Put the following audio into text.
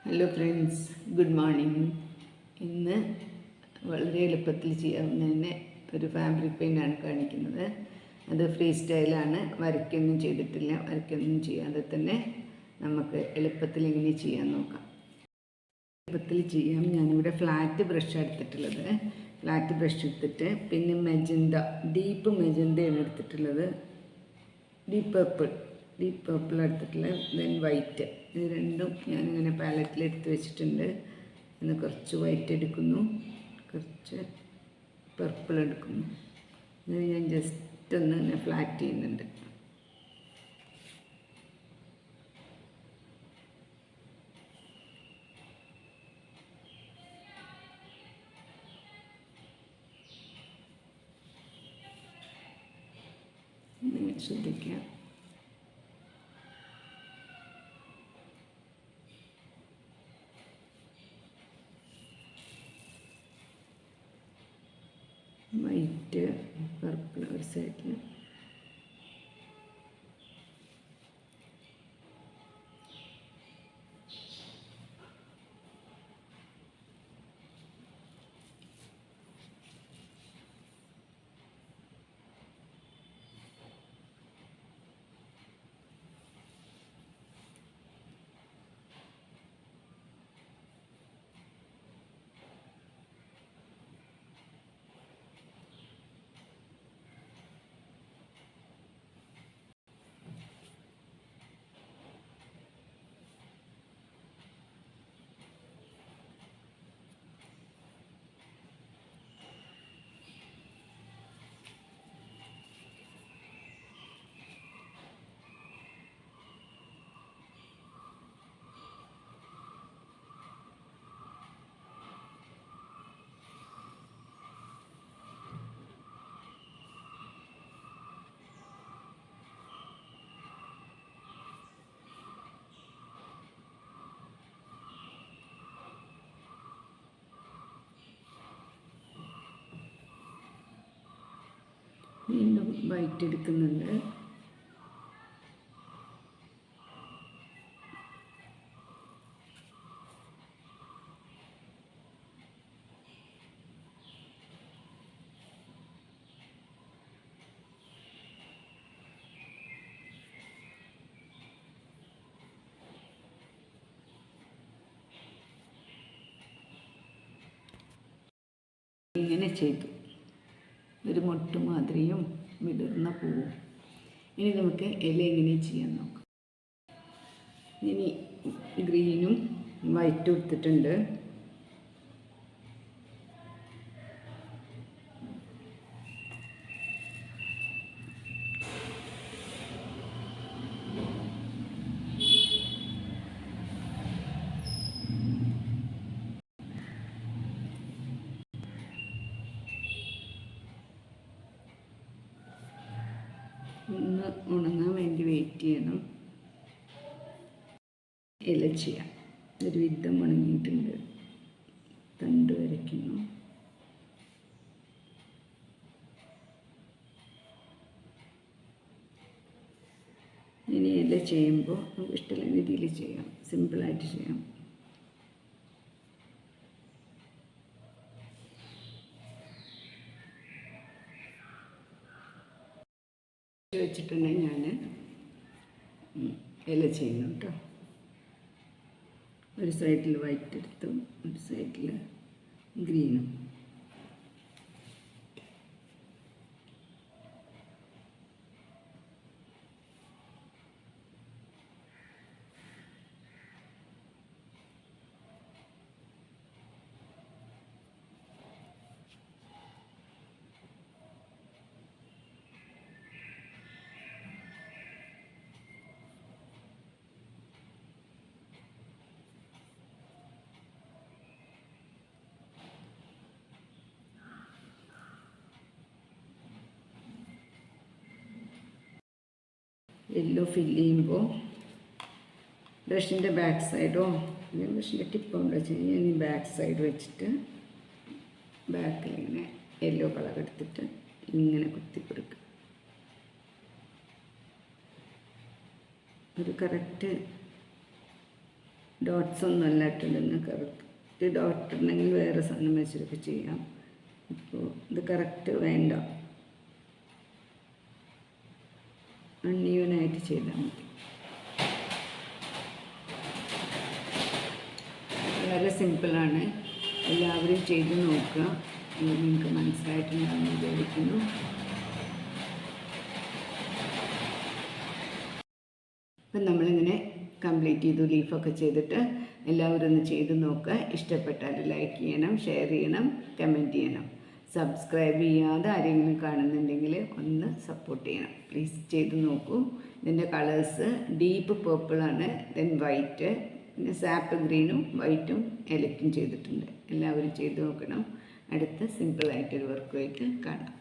Hello friends, good morning. ഇന്ന് വളരെ എളുപ്പത്തിൽ ചെയ്യാവുന്ന ഒരു ഫാബ്രിക് പെയിൻ്റാണ് കാണിക്കുന്നത്. അത് ഫ്രീ സ്റ്റൈലാണ്, വരയ്ക്കൊന്നും ചെയ്തിട്ടില്ല. വരയ്ക്കൊന്നും ചെയ്യാതെ തന്നെ നമുക്ക് എളുപ്പത്തിൽ ഇങ്ങനെ ചെയ്യാൻ നോക്കാം. എളുപ്പത്തിൽ ചെയ്യാം. ഞാനിവിടെ ഫ്ലാറ്റ് ബ്രഷ് എടുത്തിട്ടുള്ളത്. ഫ്ലാറ്റ് ബ്രഷ് എടുത്തിട്ട് പിന്നെ മെജന്ത, ഡീപ്പ് മെജന്തയാണ് എടുത്തിട്ടുള്ളത്. ഡീപ്പ് പർപ്പിൾ എടുത്തിട്ടുള്ളത്. Then white. ഇത് രണ്ടും ഞാനിങ്ങനെ പാലറ്റിൽ എടുത്ത് വെച്ചിട്ടുണ്ട്. ഇന്ന് കുറച്ച് വൈറ്റ് എടുക്കുന്നു, കുറച്ച് പർപ്പിൾ എടുക്കുന്നു. ഇത് ഞാൻ ജസ്റ്റ് ഒന്ന് ഇങ്ങനെ ഫ്ലാറ്റ് ചെയ്യുന്നുണ്ട്. ശ്രദ്ധിക്കാം. വൈറ്റ് പർപ്പിൾ ഒരു സൈഡിൽ, വീണ്ടും വൈറ്റ് എടുക്കുന്നുണ്ട്. ഇങ്ങനെ ചെയ്തു. ഒരു മൊട്ടുമാതിരിയും വിടർന്ന പൂവും. ഇനി നമുക്ക് ഇല എങ്ങനെ ചെയ്യാൻ നോക്കാം. ഇനി ഗ്രീനും വൈറ്റും എടുത്തിട്ടുണ്ട്. ഒന്ന് ഉണങ്ങാൻ വേണ്ടി വെയിറ്റ് ചെയ്യണം. ഇല ചെയ്യാം. ഒരു വിധം ഉണങ്ങിയിട്ടുണ്ട്. തണ്ട് വരയ്ക്കുന്നു. ഇനി ഇല ചെയ്യുമ്പോൾ നമുക്ക് ഇഷ്ടമുള്ള രീതിയിൽ ചെയ്യാം. സിമ്പിളായിട്ട് ചെയ്യാം. വെച്ചിട്ടുണ്ടെങ്കിൽ ഞാൻ ഇല ചെയ്യുന്നു കേട്ടോ. ഒരു സൈഡിൽ വൈറ്റ് എടുത്തു, ഒരു സൈഡിൽ ഗ്രീനും. യെല്ലോ ഫില്ല് ചെയ്യുമ്പോൾ ബ്രഷിൻ്റെ ബാക്ക് സൈഡോ അല്ലെങ്കിൽ ബ്രഷിൻ്റെ ടിപ്പോ ഉണ്ടോ വെച്ച് ഞാൻ ഈ ബാക്ക് സൈഡ് വെച്ചിട്ട് ബാക്കിൽ ഇങ്ങനെ യെല്ലോ കളർ എടുത്തിട്ട് ഇങ്ങനെ കുത്തിക്കൊടുക്കുക. ഒരു കറക്റ്റ് ഡോട്ട്സ് ഒന്നും അല്ല ഇട്ടിടുന്നത്. കറക്റ്റ് ഡോട്ട് ഇടണമെങ്കിൽ വേറെ സാധനം വെച്ചിട്ടൊക്കെ ചെയ്യാം. ഇപ്പോൾ ഇത് കറക്റ്റ് വേണ്ട, അൺഈവനായിട്ട് ചെയ്താൽ മതി. വളരെ സിമ്പിളാണ്, എല്ലാവരും ചെയ്ത് നോക്കുക. നിങ്ങൾക്ക് മനസ്സിലായിട്ടുണ്ടാകുമെന്ന് വിചാരിക്കുന്നു. അപ്പം നമ്മളിങ്ങനെ കംപ്ലീറ്റ് ചെയ്തു. ലീഫൊക്കെ ചെയ്തിട്ട് എല്ലാവരും ഒന്ന് ചെയ്ത് നോക്കുക. ഇഷ്ടപ്പെട്ടാൽ ലൈക്ക് ചെയ്യണം, ഷെയർ ചെയ്യണം, കമൻറ്റ് ചെയ്യണം. സബ്സ്ക്രൈബ് ചെയ്യാതെ ആരെങ്കിലും കാണുന്നുണ്ടെങ്കിൽ ഒന്ന് സപ്പോർട്ട് ചെയ്യണം പ്ലീസ്. ചെയ്ത് നോക്കൂ. ഇതിൻ്റെ കളേഴ്സ് ഡീപ്പ് പേർപ്പിളാണ്, ദെൻ വൈറ്റ്, പിന്നെ സാപ്പ് ഗ്രീനും വൈറ്റും ഇലയ്ക്കും ചെയ്തിട്ടുണ്ട്. എല്ലാവരും ചെയ്ത് നോക്കണം. അടുത്ത സിമ്പിളായിട്ടൊരു വർക്കുമായിട്ട് കാണാം.